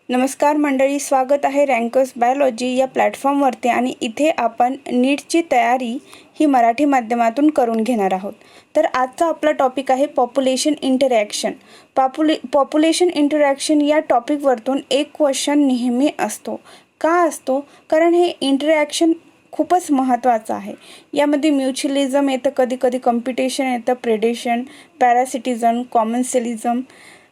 नमस्कार मंडळी, स्वागत आहे रँकर्स बायोलॉजी या प्लॅटफॉर्मवरती आणि इथे आपण नीटची तयारी ही मराठी माध्यमातून करून घेणार आहोत. तर आजचा आपला टॉपिक आहे पॉप्युलेशन इंटरॅक्शन. पॉप्युलेशन इंटरॅक्शन या टॉपिकवरतून एक क्वेश्चन नेहमी असतो. का असतो? कारण हे इंटरॅक्शन खूपच महत्त्वाचं आहे. यामध्ये म्युच्युअलिझम येतं, कधी कधी कॉम्पिटिशन येतं, प्रेडेशन, पॅरासिटिझम, कॉमन्सेलिझम,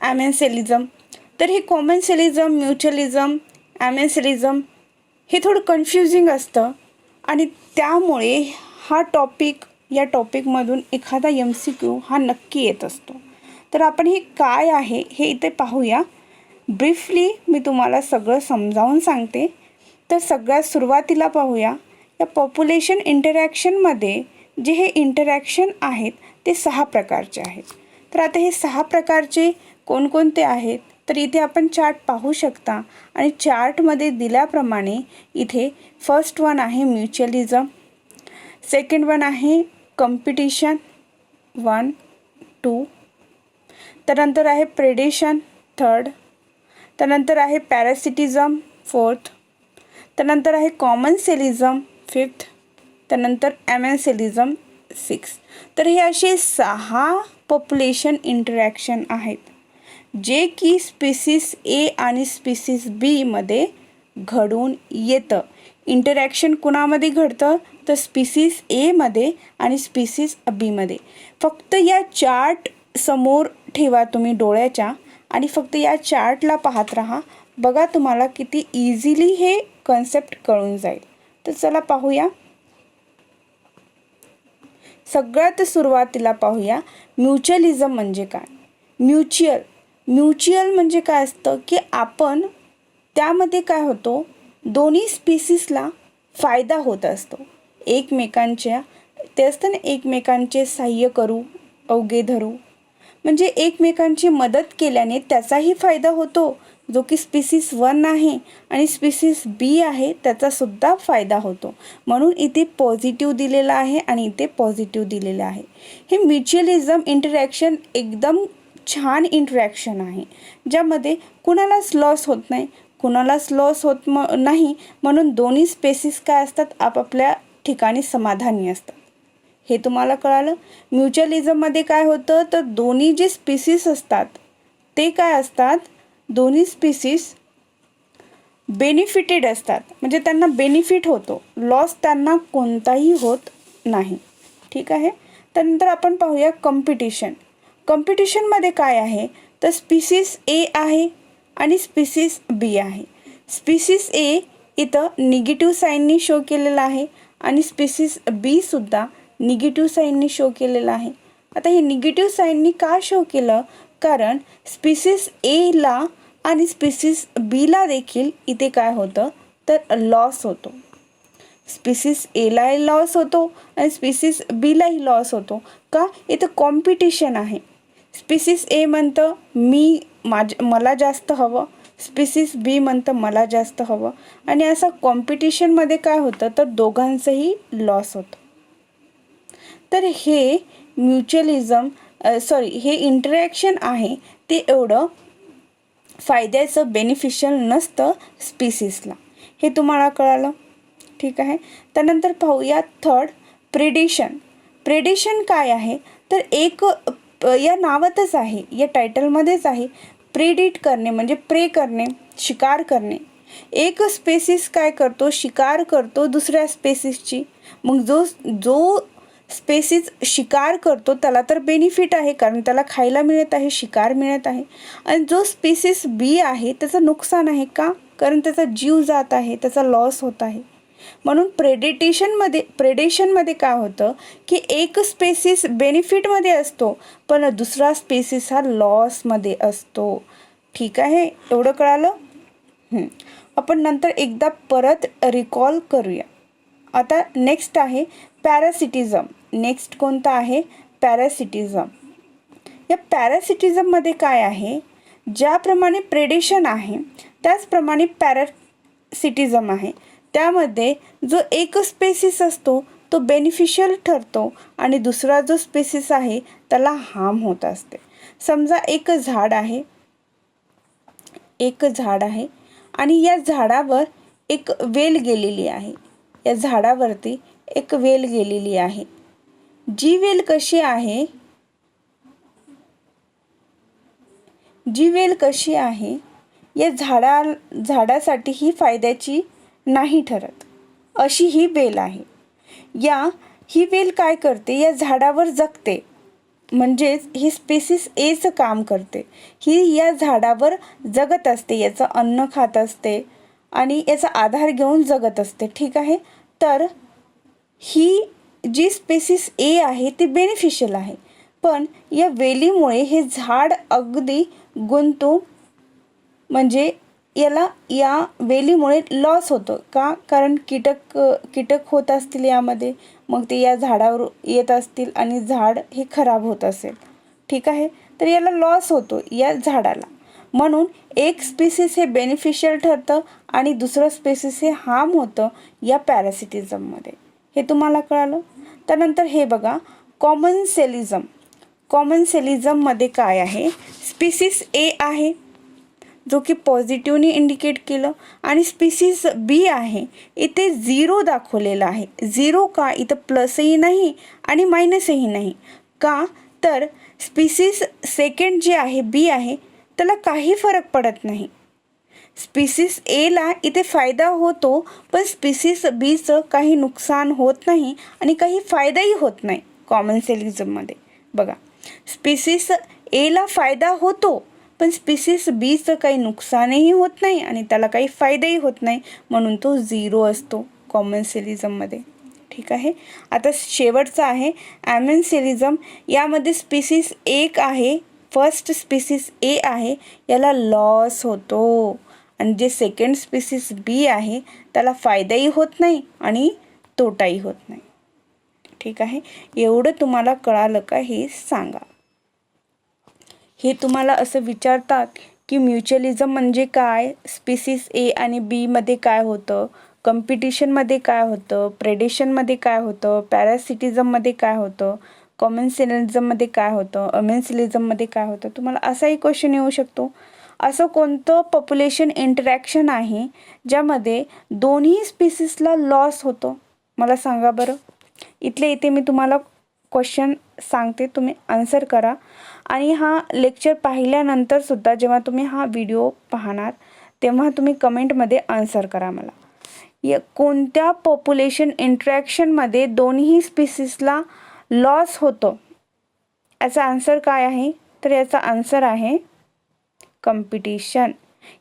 ॲमेन्सेलिझम. तर हे कॉमन्सेलिझम, म्युच्युअलिझम, ॲमेन्सेलिझम हे थोडं कन्फ्युजिंग असतं आणि त्यामुळे या टॉपिकमधून एखादा MCQ हा नक्की येत असतो. तर आपण हे काय आहे हे इथे पाहूया. ब्रीफली मी तुम्हाला सगळं समजावून सांगते. तर सगळ्यात सुरुवातीला पाहूया, या पॉप्युलेशन इंटरॅक्शनमध्ये जे हे इंटरॅक्शन आहेत ते 6 प्रकारचे आहेत. तर आता हे 6 प्रकारचे कोणकोणते आहेत? तर इथे आपण चार्ट पाहू शकता आणि चार्टमध्ये दिल्याप्रमाणे इथे फर्स्ट वन आहे म्युच्युअलिझम, सेकंड वन आहे कॉम्पिटिशन 1, 2, त्यानंतर आहे प्रेडेशन 3rd, त्यानंतर आहे पॅरासिटिझम 4th, त्यानंतर आहे कॉमन्सेलिझम 5th, त्यानंतर ॲमेन्सेलिझम 6th. तर हे असे 6 पॉप्युलेशन इंटरॅक्शन आहेत जे की स्पीसीस A आणि स्पीसीस B मध्ये घडून येतं. इंटरॅक्शन कुणामध्ये घडतं? तर स्पीसीस A मध्ये आणि स्पीसीस B मध्ये. फक्त या चार्ट समोर ठेवा तुम्ही डोळ्याच्या आणि फक्त या चार्टला पाहत राहा. बघा तुम्हाला किती इझिली हे कन्सेप्ट कळून जाईल. तर चला पाहूया. सगळ्यात सुरुवातीला पाहूया म्युच्युअलिझम म्हणजे काय. म्युच्युअल म्हणजे काय असतं की आपण त्यामध्ये काय होतो, दोन्ही स्पीसीसला फायदा होत असतो. एकमेकांच्या ते असतं ना, एकमेकांचे सहाय्य करू अवघे धरू, म्हणजे एकमेकांची मदत केल्याने त्याचाही फायदा होतो, जो की स्पीसीस 1 आहे, आणि स्पीसीस B आहे त्याचासुद्धा फायदा होतो. म्हणून इथे पॉझिटिव्ह दिलेला आहे आणि इथे पॉझिटिव्ह दिलेलं आहे. हे म्युच्युअलिझम इंटरॅक्शन एकदम छान इंटरॅक्शन आहे, ज्यामध्ये कुणालाच लॉस होत नाही, नाही. म्हणून दोन्ही स्पेसीस काय असतात, आपापल्या ठिकाणी समाधानी असतात. हे तुम्हाला कळालं. म्युच्युअलिझममध्ये काय होतं, तर दोन्ही जे स्पीसीस असतात ते काय असतात, दोन्ही स्पीसीस बेनिफिटेड असतात, म्हणजे त्यांना बेनिफिट होतो, लॉस त्यांना कोणताही होत नाही. ठीक आहे. त्यानंतर आपण पाहूया कॉम्पिटिशनमध्ये काय आहे, तर स्पीसीस A आहे आणि स्पीसीस B आहे. स्पीसीस A इथं निगेटिव्ह साईननी शो केलेला आहे आणि स्पीसीस B सुद्धा निगेटिव्ह साईननी शो केलेला आहे. आता हे निगेटिव्ह साईननी का शो केलं, कारण स्पीसीस Aला आणि स्पीसीस Bला देखील इथे काय होतं, तर लॉस होतो. स्पीसीस Aलाही लॉस होतो आणि स्पीसीस Bलाही लॉस होतो. का? इथं कॉम्पिटिशन आहे. स्पीसीस A म्हणतं मला जास्त हवं, स्पीसीस B म्हणतं मला जास्त हवं, आणि असं कॉम्पिटिशनमध्ये काय होतं, तर दोघांचंही लॉस होतं. तर हे हे इंटरॅक्शन आहे ते एवढं फायद्याचं बेनिफिशियल नसतं स्पीसीसला. हे तुम्हाला कळालं. ठीक आहे. त्यानंतर पाहूया 3rd, प्रेडेशन काय आहे, तर एक या नावातच आहे, या टायटलमध्येच आहे. प्रेडिट करणे म्हणजे प्रे करणे, शिकार करणे. एक स्पेसीस काय करतो, शिकार करतो दुसऱ्या स्पेसीसची. मग जो स्पेसीस शिकार करतो त्याला तर बेनिफिट आहे, कारण त्याला खायला मिळत आहे, शिकार मिळत आहे. आणि जो स्पेसीस B आहे त्याचं नुकसान आहे. का? कारण त्याचा जीव जात आहे, त्याचा लॉस होत आहे. म्हणून प्रेडेशनमध्ये काय होतं की एक स्पेसीस बेनिफिटमध्ये असतो पण दुसरा स्पेसीस हा लॉसमध्ये असतो. ठीक आहे. एवढं कळालं. आपण नंतर एकदा परत रिकॉल करूया. आता नेक्स्ट आहे पॅरासिटिझम. नेक्स्ट कोणता आहे? पॅरासिटिझम. या पॅरासिटिझममध्ये काय आहे, ज्याप्रमाणे प्रेडेशन आहे त्याचप्रमाणे पॅरासिटिझम आहे. त्यामध्ये जो एक स्पेसीस असतो तो बेनिफिशियल ठरतो आणि दुसरा जो स्पेसीस आहे त्याला हार्म होत असते. समजा एक झाड आहे आणि या झाडावर एक वेल गेलेली आहे. या झाडावरती एक वेल गेलेली आहे. जी वेल कशी आहे, या झाडासाठी ही फायद्याची नाही ठरत अशी ही वेल आहे. ही वेल काय करते, या झाडावर जगते, म्हणजेच ही स्पीसीस एचं काम करते. ही या झाडावर जगत असते, याचं अन्न खात असते आणि याचा आधार घेऊन जगत असते. ठीक आहे. तर ही जी स्पीसीस ए आहे ती बेनिफिशियल आहे, पण या वेलीमुळे हे झाड अगदी गुंतून, म्हणजे या वेलीमुळे लॉस होतो. का? कारण कीटक होत असतील यामध्ये, मग ते या झाडावर येत असतील आणि झाड हे खराब होत असेल. ठीक आहे. तर याला लॉस होतो या झाडाला, म्हणून एक स्पीसीस हे बेनिफिशियल ठरतं आणि दुसरं स्पीसीस हे हार्म होतं या पॅरासिटिझममध्ये. हे तुम्हाला कळालं. त्यानंतर हे बघा, कॉमन्सेलिझममध्ये काय आहे, स्पीसीस ए आहे जो की पॉझिटिव्हनी इंडिकेट केलं, आणि स्पीसीस बी आहे इथे 0 दाखवलेला आहे. 0 का? इथं प्लसही नाही आणि मायनसही नाही. का? तर स्पीसीस सेकंड जे आहे बी आहे त्याला काही फरक पडत नाही. स्पीसीस एला इथे फायदा होतो, पण स्पीसीस बीचं काही नुकसान होत नाही आणि काही फायदाही होत नाही. कॉमन्सेलिझममध्ये बघा, स्पीसीस एला फायदा होतो, पण स्पीसीस बीचं काही नुकसानही होत नाही आणि त्याला काही फायदाही होत नाही, म्हणून तो 0 असतो कॉमन्सेलिझममध्ये. ठीक आहे. आता शेवटचा आहे ॲमेन्सेलिझम. यामध्ये स्पीसीस एक आहे, फर्स्ट स्पीसीस ए आहे, याला लॉस होतो, आणि जे सेकंड स्पीसीस बी आहे त्याला फायदाही होत नाही आणि तोटाही होत नाही. ठीक आहे. एवढं तुम्हाला कळालं का हे सांगा. हे तुम्हाला असं विचारतात की म्युच्युअलिझम म्हणजे काय, स्पीसीस ए आणि बी मध्ये काय होतं, कॉम्पिटिशनमध्ये काय होतं, प्रेडेशनमध्ये काय होतं, पॅरासिटिझममध्ये काय होतं, कॉमन्सेलिझममध्ये काय होतं, अमेन्सेलिझममध्ये काय होतं. तुम्हाला असाही क्वेश्चन येऊ शकतो. असं कोणतं पॉप्युलेशन इंटरॅक्शन आहे ज्यामध्ये दोन्ही स्पीसीसला लॉस होतो, मला सांगा बरं. इथे मी तुम्हाला क्वेश्चन सांगते, तुम्ही आन्सर करा. आणि हा लेक्चर पाहिल्यानंतर सुद्धा जेव्हा तुम्ही हा व्हिडिओ पाहणार तेव्हा तुम्ही कमेंटमध्ये आन्सर करा मला. कोणत्या पॉप्युलेशन इंटरॅक्शनमध्ये दोन्ही स्पीसीसला लॉस होतो, याचा आन्सर काय आहे, तर याचा आन्सर आहे कॉम्पिटिशन.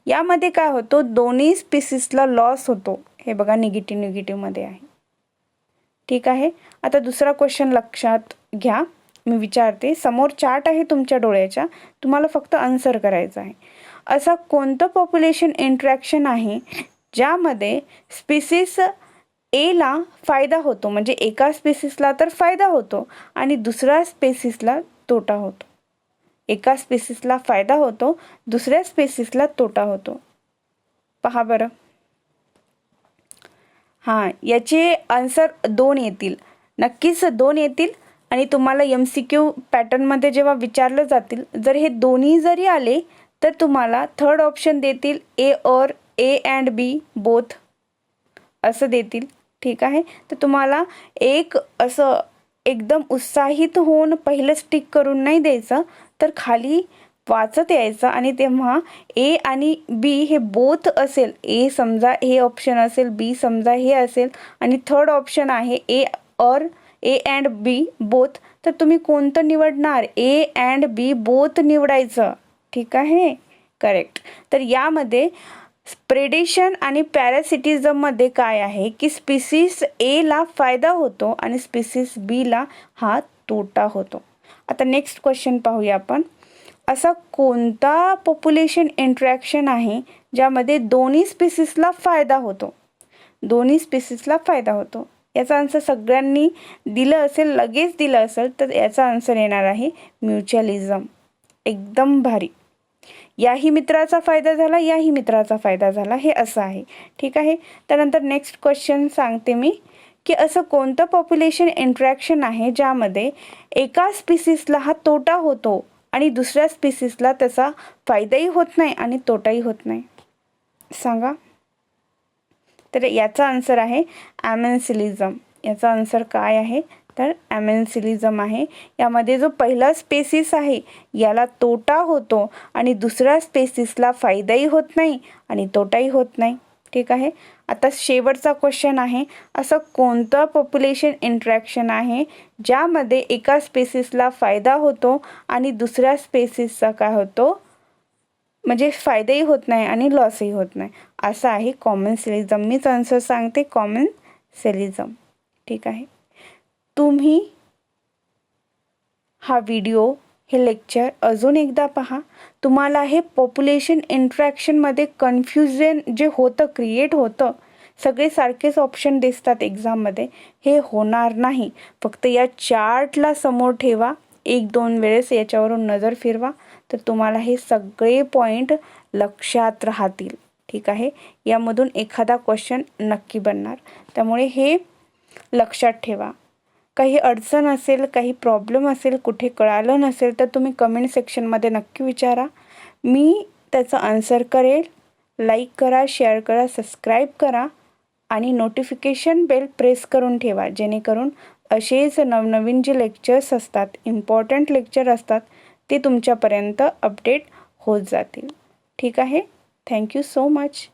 यामध्ये काय होतं, दोन्ही स्पीसीसला लॉस होतो. हे बघा, निगेटिव्हमध्ये आहे. ठीक आहे. आता दुसरा क्वेश्चन लक्षात घ्या, मी विचारते. समोर चार्ट आहे तुमच्या डोळ्याच्या, तुम्हाला फक्त आन्सर करायचं आहे. असा कोणतं पॉप्युलेशन इंटरॅक्शन आहे ज्यामध्ये स्पीसीस एला फायदा होतो, म्हणजे एका स्पीसीसला तर फायदा होतो आणि दुसऱ्या स्पीसीसला तोटा होतो. एका स्पीसीसला फायदा होतो, दुसऱ्या स्पीसीसला तोटा होतो. पहा बरं. हां, याचे आन्सर 2 येतील, नक्कीच 2 येतील. आणि तुम्हाला MCQ पॅटर्नमध्ये जेव्हा विचारलं जातील, जर हे दोन्ही जरी आले तर तुम्हाला थर्ड ऑप्शन देतील, ए और ए अँड बी बोथ असं देतील. ठीक आहे. तर तुम्हाला एक असं एकदम उत्साहित होऊन पहिलंच टिक करून नाही द्यायचं, तर खाली वाचत यायचं आणि तेव्हा ए आणि बी हे बोथ असेल, ए समजा हे ऑप्शन असेल, बी समजा हे असेल आणि थर्ड ऑप्शन आहे ए और ए अँड बी बोथ, तर तुम्ही कोणतं निवडणार, ए अँड बी बोथ निवडायचं. ठीक आहे, करेक्ट. तर यामध्ये प्रेडेशन आणि पॅरासिटिझममध्ये काय आहे की स्पीसीस एला फायदा होतो आणि स्पीसीस बीला हा तोटा होतो. आता नेक्स्ट क्वेश्चन पाहूया आपण. असा कोणता पॉप्युलेशन इंटरॅक्शन आहे ज्यामध्ये दोन्ही स्पीसीसला फायदा होतो, दोन्ही स्पीसीसला फायदा होतो. याचा आन्सर सगळ्यांनी दिलं असेल, लगेच दिलं असेल, तर याचा आन्सर येणार आहे म्युच्युअलिझम. एकदम भारी. याही मित्राचा फायदा झाला, याही मित्राचा फायदा झाला, हे असं आहे. ठीक आहे. त्यानंतर नेक्स्ट क्वेश्चन सांगते मी की असं कोणतं पॉप्युलेशन इंटरॅक्शन आहे ज्यामध्ये एका स्पीसीसला हा तोटा होतो आणि दुसऱ्या स्पीसीसला त्याचा फायदाही होत नाही आणि तोटाही होत नाही. सांगा. तर याचा आन्सर आहे ॲमेन्सिलिझम. याचा आन्सर काय आहे तर ॲमेन्सिलिझम आहे. यामध्ये जो पहिला स्पेसिस आहे याला तोटा होतो आणि दुसऱ्या स्पेसिसला फायदाही होत नाही आणि तोटाही होत नाही. ठीक आहे. आता शेवटचा क्वेश्चन आहे, असं कोणतं पॉप्युलेशन इंटरॅक्शन आहे ज्यामध्ये एका स्पेसिसला फायदा होतो आणि दुसऱ्या स्पेसिसचा काय होतो म्हणजे फायदाही होत नाही आणि लॉसही होत नाही. असं आहे कॉमेन्सिलिझम. मीच आन्सर सांगते, कॉमेन्सिलिझम. ठीक आहे. तुम्ही हा व्हिडिओ हे लेक्चर अजून एकदा पहा. तुम्हाला हे पॉप्युलेशन इंटरॅक्शनमध्ये कन्फ्युजन जे होतं क्रिएट होतं, सगळे सारखेच ऑप्शन दिसतात एक्झाममध्ये, हे होणार नाही. फक्त या चार्टला समोर ठेवा, 1-2 वेळेस याच्यावरून नजर फिरवा, तर तुम्हाला हे सगळे पॉईंट लक्षात राहतील. ठीक आहे. यामधून एखादा क्वेश्चन नक्की बनणार, त्यामुळे हे लक्षात ठेवा. काही अडचण असेल, काही प्रॉब्लेम असेल, कुठे कळालं नसेल तर तुम्ही कमेंट सेक्शनमध्ये नक्की विचारा. मी त्याचं आन्सर करेल. लाईक करा, शेअर करा, सबस्क्राईब करा आणि नोटिफिकेशन बेल प्रेस करून ठेवा, जेणेकरून असेच नवनवीन जे लेक्चर्स असतात, इम्पॉर्टंट लेक्चर असतात, ते तुमच्यापर्यंत अपडेट होत जातील. ठीक आहे. Thank you so much.